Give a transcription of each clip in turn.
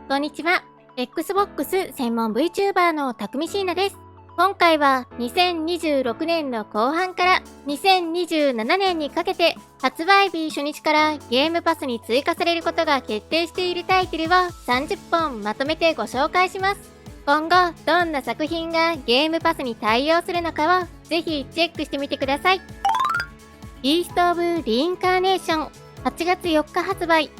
こんにちは。Xbox 専門 VTuber のたくみしーなです。今回は2026年の後半から2027年にかけて発売日初日からゲームパスに追加されることが決定しているタイトルを30本まとめてご紹介します。今後どんな作品がゲームパスに対応するのかをぜひチェックしてみてください。ビースト・オブ・リインカーネーション8月4日発売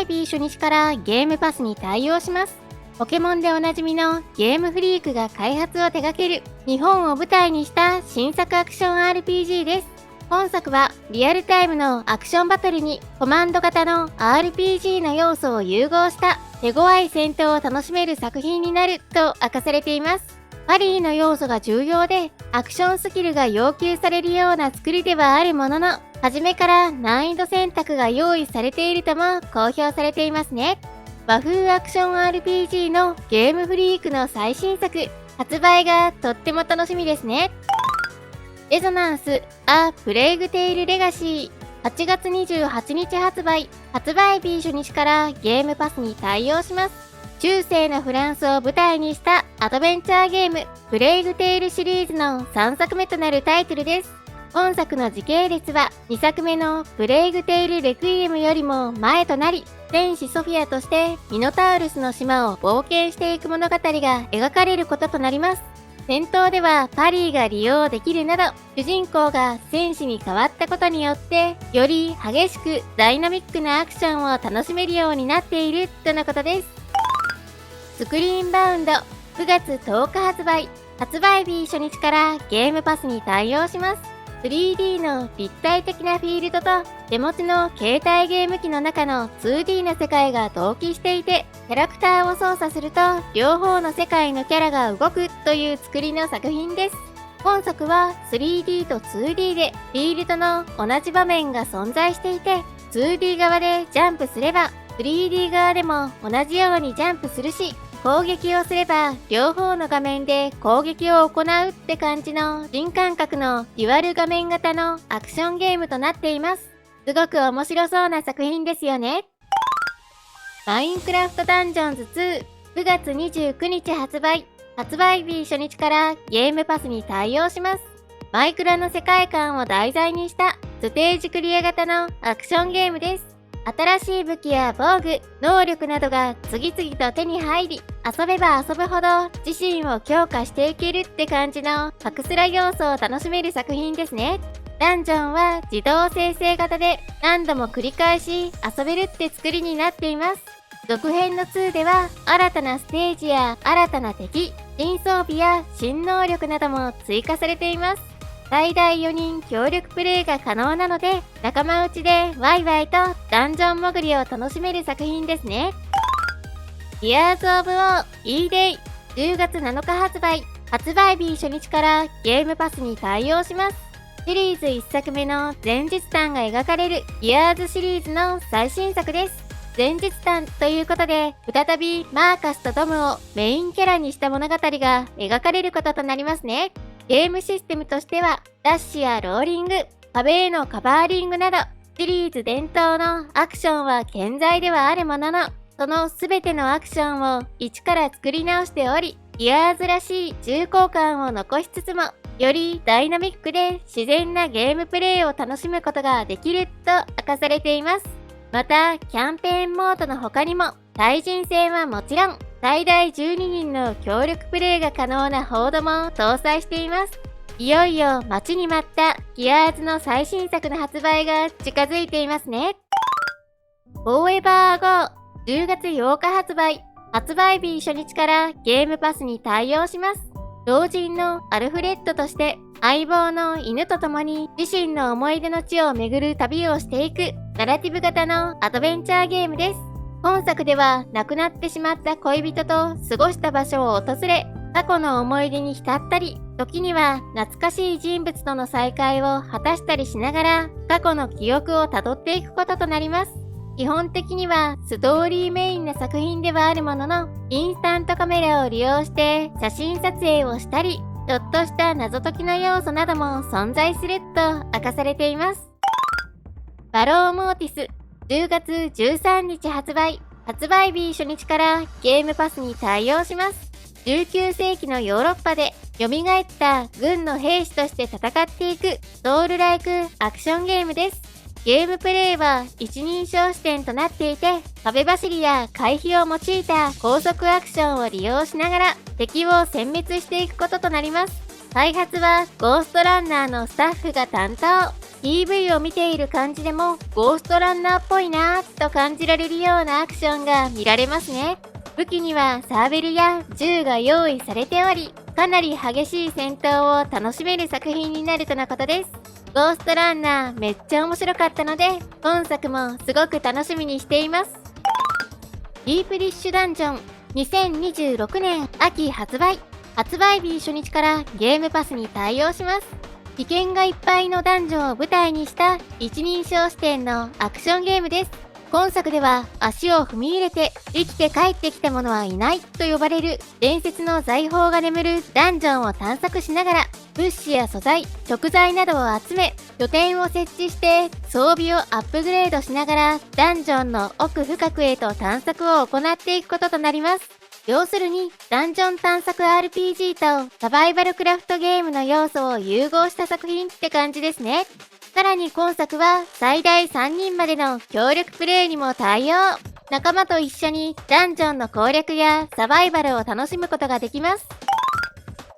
日初日からゲームパスに対応します。ポケモンでおなじみのゲームフリークが開発を手掛ける日本を舞台にした新作アクション RPG です。本作はリアルタイムのアクションバトルにコマンド型の RPG の要素を融合した手強い戦闘を楽しめる作品になると明かされています。パリーの要素が重要でアクションスキルが要求されるような作りではあるものの、初めから難易度選択が用意されているとも公表されていますね。和風アクション RPG のゲームフリークの最新作、発売がとっても楽しみですね。レゾナンス・ア・プレイグテイル・レガシー8月28日発売日初日からゲームパスに対応します。中世のフランスを舞台にしたアドベンチャーゲームプレイグテイルシリーズの3作目となるタイトルです。本作の時系列は2作目のプレイグテイルレクイエムよりも前となり、天使ソフィアとしてミノタウルスの島を冒険していく物語が描かれることとなります。戦闘ではパリーが利用できるなど、主人公が戦士に変わったことによってより激しくダイナミックなアクションを楽しめるようになっているとのことです。スクリーンバウンド9月10日発売日初日からゲームパスに対応します。3D の立体的なフィールドと手持ちの携帯ゲーム機の中の 2D の世界が同期していて、キャラクターを操作すると両方の世界のキャラが動くという作りの作品です。本作は 3D と 2D でフィールドの同じ場面が存在していて、2D 側でジャンプすれば 3D 側でも同じようにジャンプするし、攻撃をすれば両方の画面で攻撃を行うって感じの新感覚のデュアル画面型のアクションゲームとなっています。すごく面白そうな作品ですよね。マインクラフトダンジョンズ2 9月29日発売日初日からゲームパスに対応します。マイクラの世界観を題材にしたステージクリア型のアクションゲームです。新しい武器や防具、能力などが次々と手に入り、遊べば遊ぶほど自身を強化していけるって感じのパクスラ要素を楽しめる作品ですね。ダンジョンは自動生成型で何度も繰り返し遊べるって作りになっています。続編の2では新たなステージや新たな敵、新装備や新能力なども追加されています。最大4人協力プレイが可能なので、仲間内でワイワイとダンジョン潜りを楽しめる作品ですね。Gears of War E-Day 10月7日発売日初日からゲームパスに対応します。シリーズ1作目の前日譚が描かれる Gears シリーズの最新作です。前日譚ということで、再びマーカスとドムをメインキャラにした物語が描かれることとなりますね。ゲームシステムとしては、ダッシュやローリング、壁へのカバーリングなど、シリーズ伝統のアクションは健在ではあるものの、その全てのアクションを一から作り直しており、ギアーズらしい重厚感を残しつつも、よりダイナミックで自然なゲームプレイを楽しむことができると明かされています。また、キャンペーンモードの他にも、対人戦はもちろん、最大12人の協力プレイが可能なホードも搭載しています。いよいよ待ちに待ったギアーズの最新作の発売が近づいていますね。Forever Go 10月8日発売日初日からゲームパスに対応します。老人のアルフレッドとして相棒の犬と共に自身の思い出の地を巡る旅をしていくナラティブ型のアドベンチャーゲームです。本作では亡くなってしまった恋人と過ごした場所を訪れ、過去の思い出に浸ったり、時には懐かしい人物との再会を果たしたりしながら、過去の記憶をたどっていくこととなります。基本的にはストーリーメインな作品ではあるものの、インスタントカメラを利用して写真撮影をしたり、ちょっとした謎解きの要素なども存在すると明かされています。バローモーティス10月13日発売発売日初日からゲームパスに対応します。19世紀のヨーロッパで蘇った軍の兵士として戦っていくソウルライクアクションゲームです。ゲームプレイは一人称視点となっていて、壁走りや回避を用いた高速アクションを利用しながら敵を殲滅していくこととなります。開発はゴーストランナーのスタッフが担当。PV を見ている感じでもゴーストランナーっぽいなぁと感じられるようなアクションが見られますね。武器にはサーベルや銃が用意されており、かなり激しい戦闘を楽しめる作品になるとのことです。ゴーストランナーめっちゃ面白かったので、今作もすごく楽しみにしています。ディープリッシュダンジョン2026年秋発売。発売日初日からゲームパスに対応します。危険がいっぱいのダンジョンを舞台にした一人称視点のアクションゲームです。今作では足を踏み入れて生きて帰ってきた者はいないと呼ばれる伝説の財宝が眠るダンジョンを探索しながら、物資や素材、食材などを集め、拠点を設置して装備をアップグレードしながらダンジョンの奥深くへと探索を行っていくこととなります。要するにダンジョン探索 RPG とサバイバルクラフトゲームの要素を融合した作品って感じですね。さらに今作は最大3人までの協力プレイにも対応。仲間と一緒にダンジョンの攻略やサバイバルを楽しむことができます。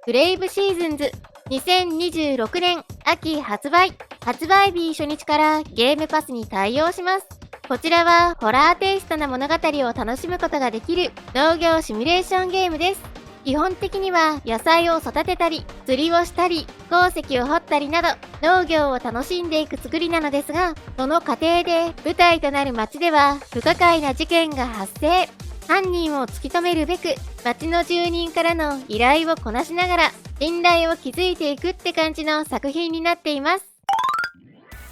ブレイブシーズンズ2026年秋発売。発売日初日からゲームパスに対応します。こちらはホラーテイストな物語を楽しむことができる農業シミュレーションゲームです。基本的には野菜を育てたり、釣りをしたり、鉱石を掘ったりなど農業を楽しんでいく作りなのですが、その過程で舞台となる町では不可解な事件が発生。犯人を突き止めるべく町の住人からの依頼をこなしながら信頼を築いていくって感じの作品になっています。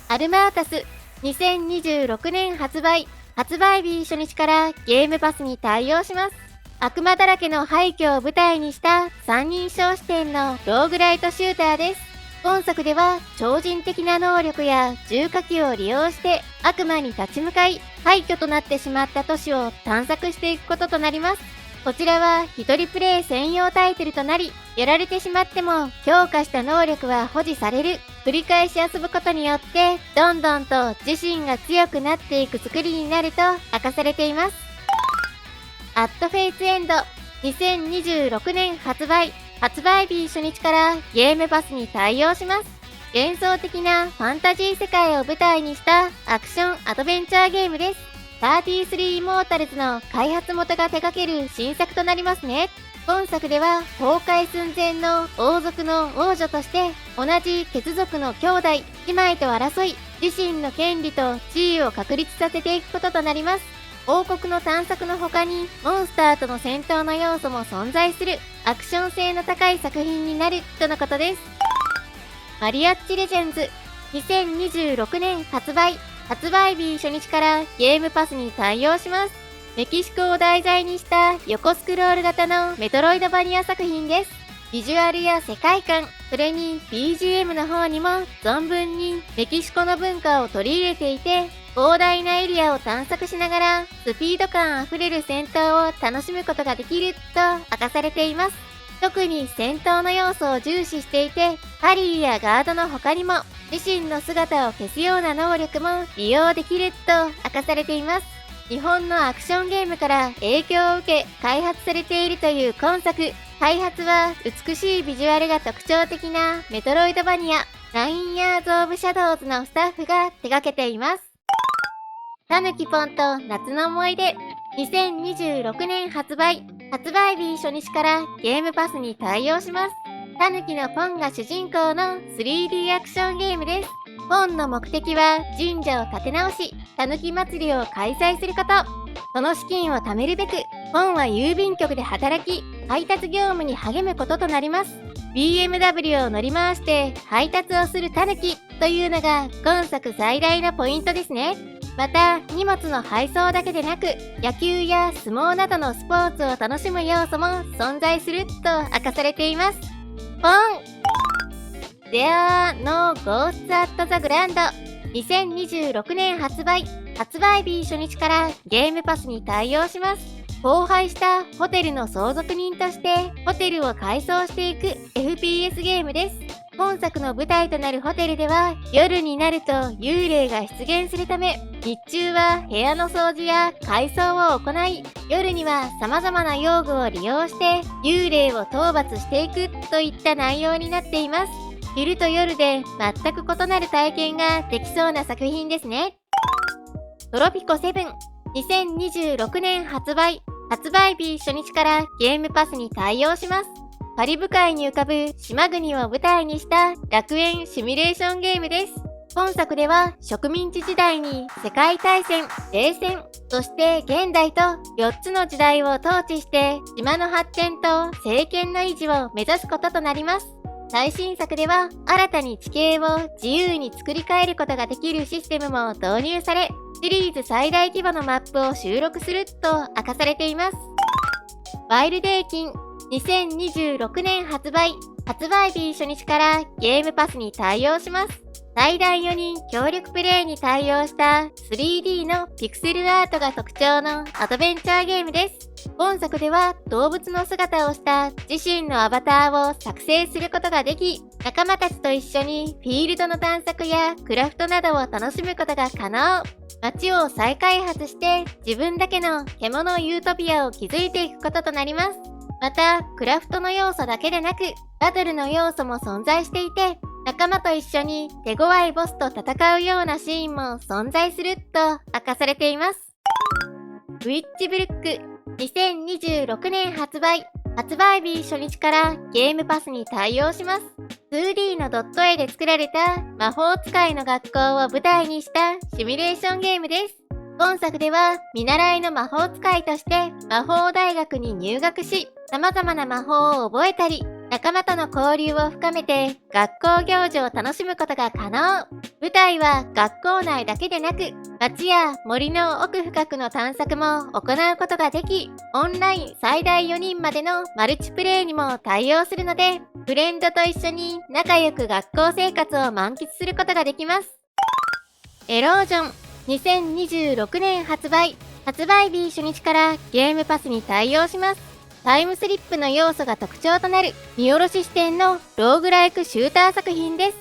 アルマータス2026年発売。発売日初日からゲームパスに対応します。悪魔だらけの廃墟を舞台にした三人称視点のローグライトシューターです。本作では超人的な能力や重火器を利用して悪魔に立ち向かい、廃墟となってしまった都市を探索していくこととなります。こちらは一人プレイ専用タイトルとなり、やられてしまっても強化した能力は保持される。繰り返し遊ぶことによってどんどんと自身が強くなっていく作りになると明かされています。アットフェイスエンド2026年発売。発売日初日からゲームパスに対応します。幻想的なファンタジー世界を舞台にしたアクションアドベンチャーゲームです。33イモータルズの開発元が手掛ける新作となりますね。本作では崩壊寸前の王族の王女として同じ血族の兄弟、姉妹と争い、自身の権利と地位を確立させていくこととなります。王国の探索の他にモンスターとの戦闘の要素も存在するアクション性の高い作品になるとのことです。マリアッチレジェンズ2026年発売。発売日初日からゲームパスに対応します。メキシコを題材にした横スクロール型のメトロイドバニア作品です。ビジュアルや世界観、それに BGM の方にも存分にメキシコの文化を取り入れていて、広大なエリアを探索しながらスピード感あふれる戦闘を楽しむことができると明かされています。特に戦闘の要素を重視していて、ハリーやガードの他にも自身の姿を消すような能力も利用できると明かされています。日本のアクションゲームから影響を受け開発されているという今作。開発は美しいビジュアルが特徴的なメトロイドバニア9 Years of Shadows のスタッフが手掛けています。たぬきぽんと夏の思い出2026年発売。発売日初日からゲームパスに対応します。たぬきのポンが主人公の 3D アクションゲームです。ポンの目的は神社を建て直し、たぬき祭りを開催すること。その資金を貯めるべく、ポンは郵便局で働き、配達業務に励むこととなります。BMW を乗り回して配達をするたぬきというのが今作最大のポイントですね。また、荷物の配送だけでなく、野球や相撲などのスポーツを楽しむ要素も存在すると明かされています。ポン There are no ghosts at the Grand 2026年発売。発売日初日からゲームパスに対応します。荒廃したホテルの相続人としてホテルを改装していく FPS ゲームです。本作の舞台となるホテルでは夜になると幽霊が出現するため、日中は部屋の掃除や改装を行い、夜には様々な用具を利用して幽霊を討伐していくといった内容になっています。昼と夜で全く異なる体験ができそうな作品ですね。トロピコ7、2026年発売日初日からゲームパスに対応します。カリブ海に浮かぶ島国を舞台にした楽園シミュレーションゲームです。本作では植民地時代に世界大戦、冷戦、そして現代と4つの時代を統治して島の発展と政権の維持を目指すこととなります。最新作では新たに地形を自由に作り変えることができるシステムも導入され、シリーズ最大規模のマップを収録すると明かされています。ワイルデーキン、2026年発売日初日からゲームパスに対応します。最大4人協力プレイに対応した 3D のピクセルアートが特徴のアドベンチャーゲームです。本作では動物の姿をした自身のアバターを作成することができ、仲間たちと一緒にフィールドの探索やクラフトなどを楽しむことが可能。街を再開発して自分だけの獣ユートピアを築いていくこととなります。また、クラフトの要素だけでなく、バトルの要素も存在していて、仲間と一緒に手強いボスと戦うようなシーンも存在すると明かされています。ウィッチブルック、2026年発売日初日からゲームパスに対応します。2D のドット絵で作られた魔法使いの学校を舞台にしたシミュレーションゲームです。本作では見習いの魔法使いとして魔法大学に入学し、様々な魔法を覚えたり、仲間との交流を深めて学校行事を楽しむことが可能。舞台は学校内だけでなく、街や森の奥深くの探索も行うことができ、オンライン最大4人までのマルチプレイにも対応するので、フレンドと一緒に仲良く学校生活を満喫することができます。エロージョン、2026年発売日初日からゲームパスに対応します。タイムスリップの要素が特徴となる見下ろし視点のローグライクシューター作品です。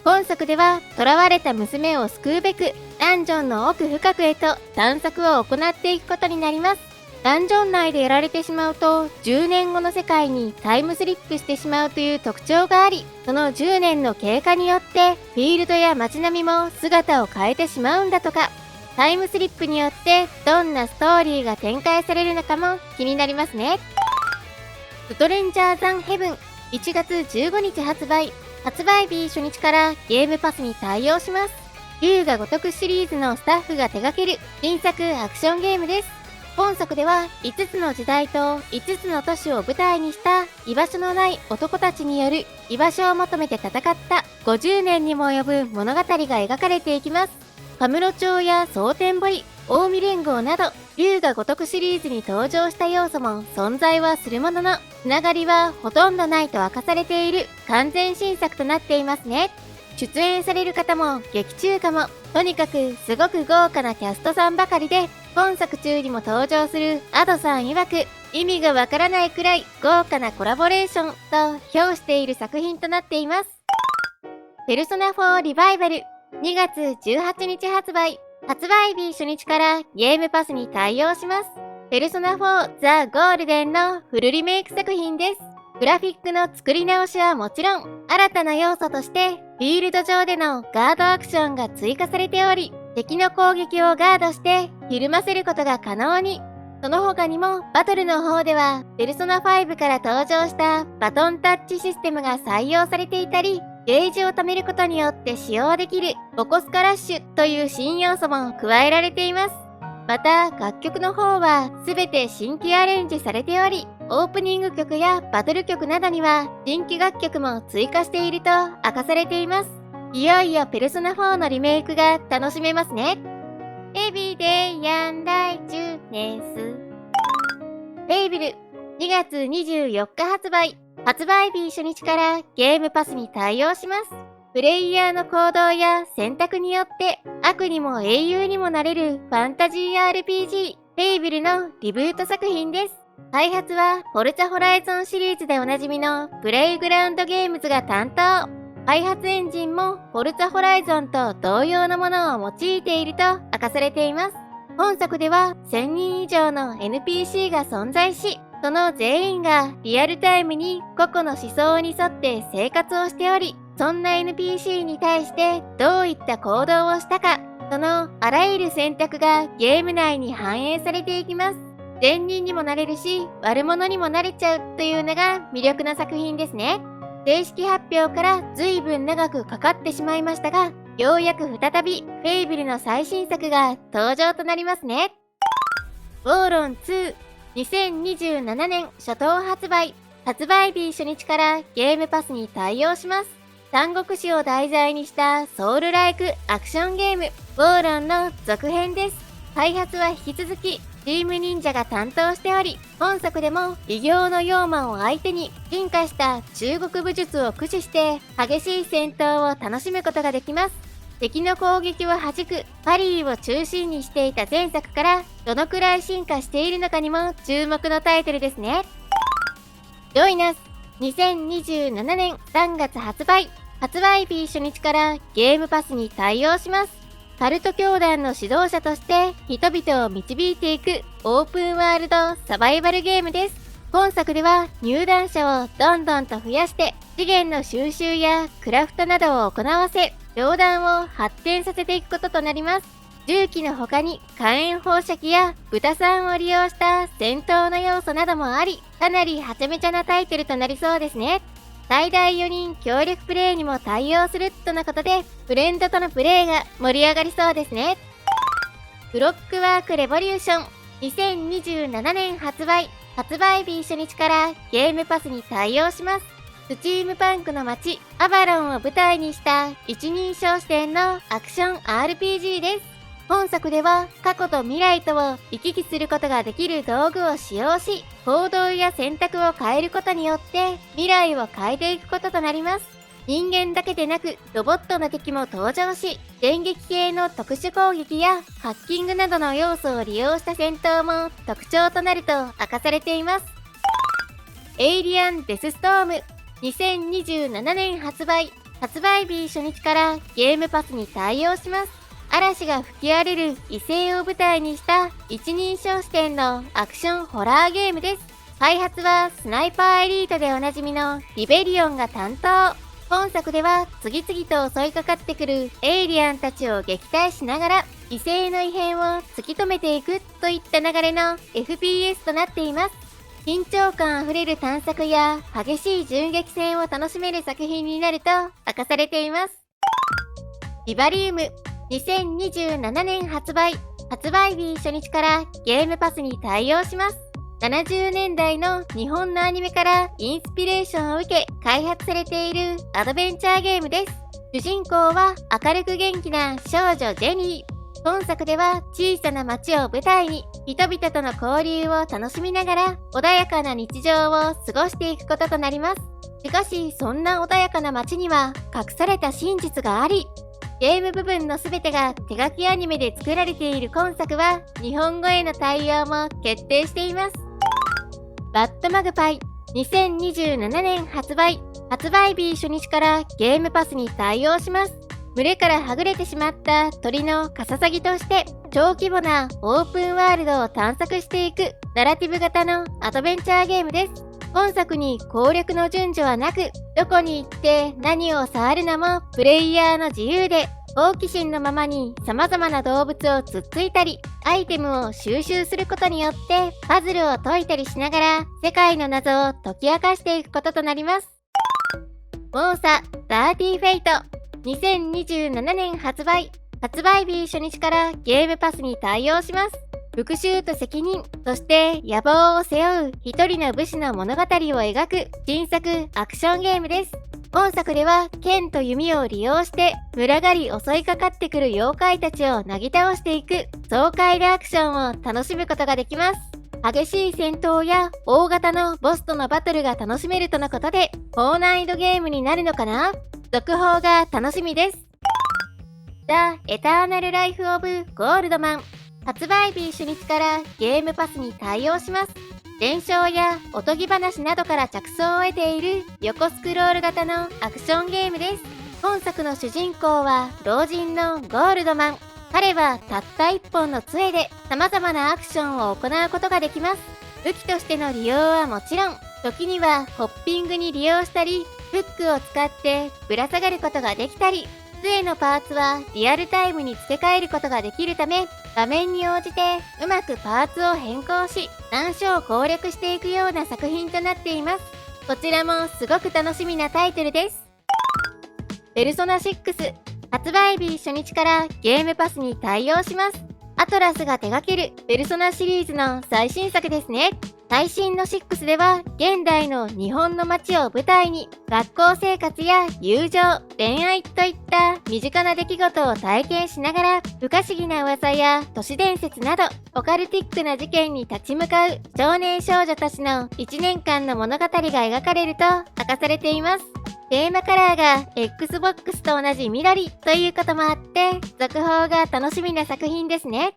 本作では囚われた娘を救うべくダンジョンの奥深くへと探索を行っていくことになります。ダンジョン内でやられてしまうと10年後の世界にタイムスリップしてしまうという特徴があり、その10年の経過によってフィールドや街並みも姿を変えてしまうんだとか。タイムスリップによってどんなストーリーが展開されるのかも気になりますね。ストレンジャーザンヘブン、1月15日発売日初日からゲームパスに対応します。龍が如くシリーズのスタッフが手掛ける新作アクションゲームです。本作では5つの時代と5つの都市を舞台にした居場所のない男たちによる居場所を求めて戦った50年にも及ぶ物語が描かれていきます。カムロ町や蒼天堀、近江連合など、龍が如くシリーズに登場した要素も存在はするものの、つながりはほとんどないと明かされている完全新作となっていますね。出演される方も劇中歌も、とにかくすごく豪華なキャストさんばかりで、本作中にも登場するアドさん曰く、意味がわからないくらい豪華なコラボレーションと評している作品となっています。ペルソナ4リバイバル、2月18日発売日初日からゲームパスに対応します。ペルソナ4ザ・ゴールデンのフルリメイク作品です。グラフィックの作り直しはもちろん、新たな要素としてフィールド上でのガードアクションが追加されており、敵の攻撃をガードしてひるませることが可能に。その他にもバトルの方ではペルソナ5から登場したバトンタッチシステムが採用されていたり、ゲージを貯めることによって使用できるボコスカラッシュという新要素も加えられています。また楽曲の方は全て新規アレンジされており、オープニング曲やバトル曲などには新規楽曲も追加していると明かされています。いよいよペルソナ4のリメイクが楽しめますね。エビデイヤンダイジュネス。フェイブル、2月24日発売日初日からゲームパスに対応します。プレイヤーの行動や選択によって悪にも英雄にもなれるファンタジー RPG、フェイブルのリブート作品です。開発はフォルツァホライゾンシリーズでおなじみのプレイグラウンドゲームズが担当。開発エンジンもフォルツァホライゾンと同様のものを用いていると明かされています。本作では1000人以上の NPC が存在し、その全員がリアルタイムに個々の思想に沿って生活をしており、そんな NPC に対してどういった行動をしたか、そのあらゆる選択がゲーム内に反映されていきます。善人にもなれるし、悪者にもなれちゃうというのが魅力な作品ですね。正式発表から随分長くかかってしまいましたが、ようやく再びフェイブルの最新作が登場となりますね。ウォーロン2、2027年初頭発売。発売日初日からゲームパスに対応します。三国志を題材にしたソウルライクアクションゲーム、ウォーロンの続編です。開発は引き続き、チーム忍者が担当しており、本作でも異形の妖魔を相手に進化した中国武術を駆使して激しい戦闘を楽しむことができます。敵の攻撃を弾くパリーを中心にしていた前作からどのくらい進化しているのかにも注目のタイトルですね。ジョイナス、2027年3月発売。発売日初日からゲームパスに対応します。カルト教団の指導者として人々を導いていくオープンワールドサバイバルゲームです。本作では入団者をどんどんと増やして資源の収集やクラフトなどを行わせ、両弾を発展させていくこととなります。銃器の他に火炎放射器や豚さんを利用した戦闘の要素などもあり、かなりはちゃめちゃなタイトルとなりそうですね。最大4人協力プレイにも対応するとのことで、フレンドとのプレイが盛り上がりそうですね。クロックワークレボリューション、2027年発売。発売日初日からゲームパスに対応します。スチームパンクの街アバロンを舞台にした一人称視点のアクション RPG です。本作では過去と未来とを行き来することができる道具を使用し、行動や選択を変えることによって未来を変えていくこととなります。人間だけでなくロボットの敵も登場し、電撃系の特殊攻撃やハッキングなどの要素を利用した戦闘も特徴となると明かされています。エイリアンデスストーム、2027年発売。発売日初日からゲームパスに対応します。嵐が吹き荒れる異星を舞台にした一人称視点のアクションホラーゲームです。開発はスナイパーエリートでおなじみのリベリオンが担当。本作では次々と襲いかかってくるエイリアンたちを撃退しながら異星の異変を突き止めていくといった流れの FPS となっています。緊張感あふれる探索や激しい銃撃戦を楽しめる作品になると明かされています。ビバリウム、2027年発売。発売日初日からゲームパスに対応します。70年代の日本のアニメからインスピレーションを受け開発されているアドベンチャーゲームです。主人公は明るく元気な少女ジェニー。本作では小さな町を舞台に人々との交流を楽しみながら穏やかな日常を過ごしていくこととなります。しかしそんな穏やかな街には隠された真実があり、ゲーム部分の全てが手書きアニメで作られている今作は日本語への対応も決定しています。バッドマグパイ、2027年発売。発売日初日からゲームパスに対応します。群れからはぐれてしまった鳥のカササギとして超規模なオープンワールドを探索していくナラティブ型のアドベンチャーゲームです。本作に攻略の順序はなく、どこに行って何を触るのもプレイヤーの自由で、好奇心のままに様々な動物をつっついたり、アイテムを収集することによってパズルを解いたりしながら世界の謎を解き明かしていくこととなります。モーサ・ダーティーフェイト、2027年発売。発売日初日からゲームパスに対応します。復讐と責任、そして野望を背負う一人の武士の物語を描く新作アクションゲームです。本作では剣と弓を利用して群がり襲いかかってくる妖怪たちをなぎ倒していく爽快なアクションを楽しむことができます。激しい戦闘や大型のボスとのバトルが楽しめるとのことで、高難易度ゲームになるのかな？続報が楽しみです。ザ・エターナル・ライフ・オブ・ゴールドマン。発売日初日からゲームパスに対応します。伝承やおとぎ話などから着想を得ている横スクロール型のアクションゲームです。本作の主人公は老人のゴールドマン。彼はたった一本の杖で様々なアクションを行うことができます。武器としての利用はもちろん、時にはホッピングに利用したり、フックを使ってぶら下がることができたり、杖のパーツはリアルタイムに付け替えることができるため、画面に応じてうまくパーツを変更し、難所を攻略していくような作品となっています。こちらもすごく楽しみなタイトルです。ペルソナ6、発売日初日からゲームパスに対応します。アトラスが手掛けるペルソナシリーズの最新作ですね。最新の6では現代の日本の街を舞台に学校生活や友情、恋愛といった身近な出来事を体験しながら不可思議な噂や都市伝説などオカルティックな事件に立ち向かう少年少女たちの1年間の物語が描かれると明かされています。テーマカラーが Xbox と同じ緑ということもあって続報が楽しみな作品ですね。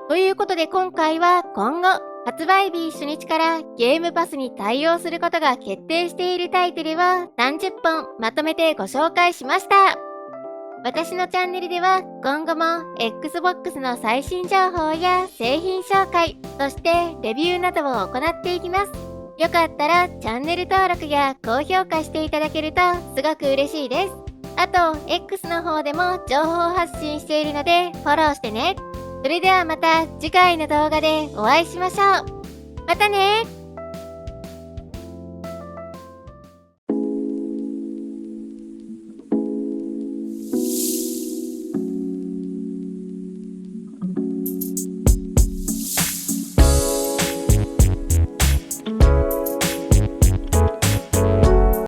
ということで今回は今後発売日初日からゲームパスに対応することが決定しているタイトルを30本まとめてご紹介しました。私のチャンネルでは今後も Xbox の最新情報や製品紹介、そしてレビューなどを行っていきます。よかったらチャンネル登録や高評価していただけるとすごく嬉しいです。あと X の方でも情報発信しているのでフォローしてね。それではまた次回の動画でお会いしましょう。またね。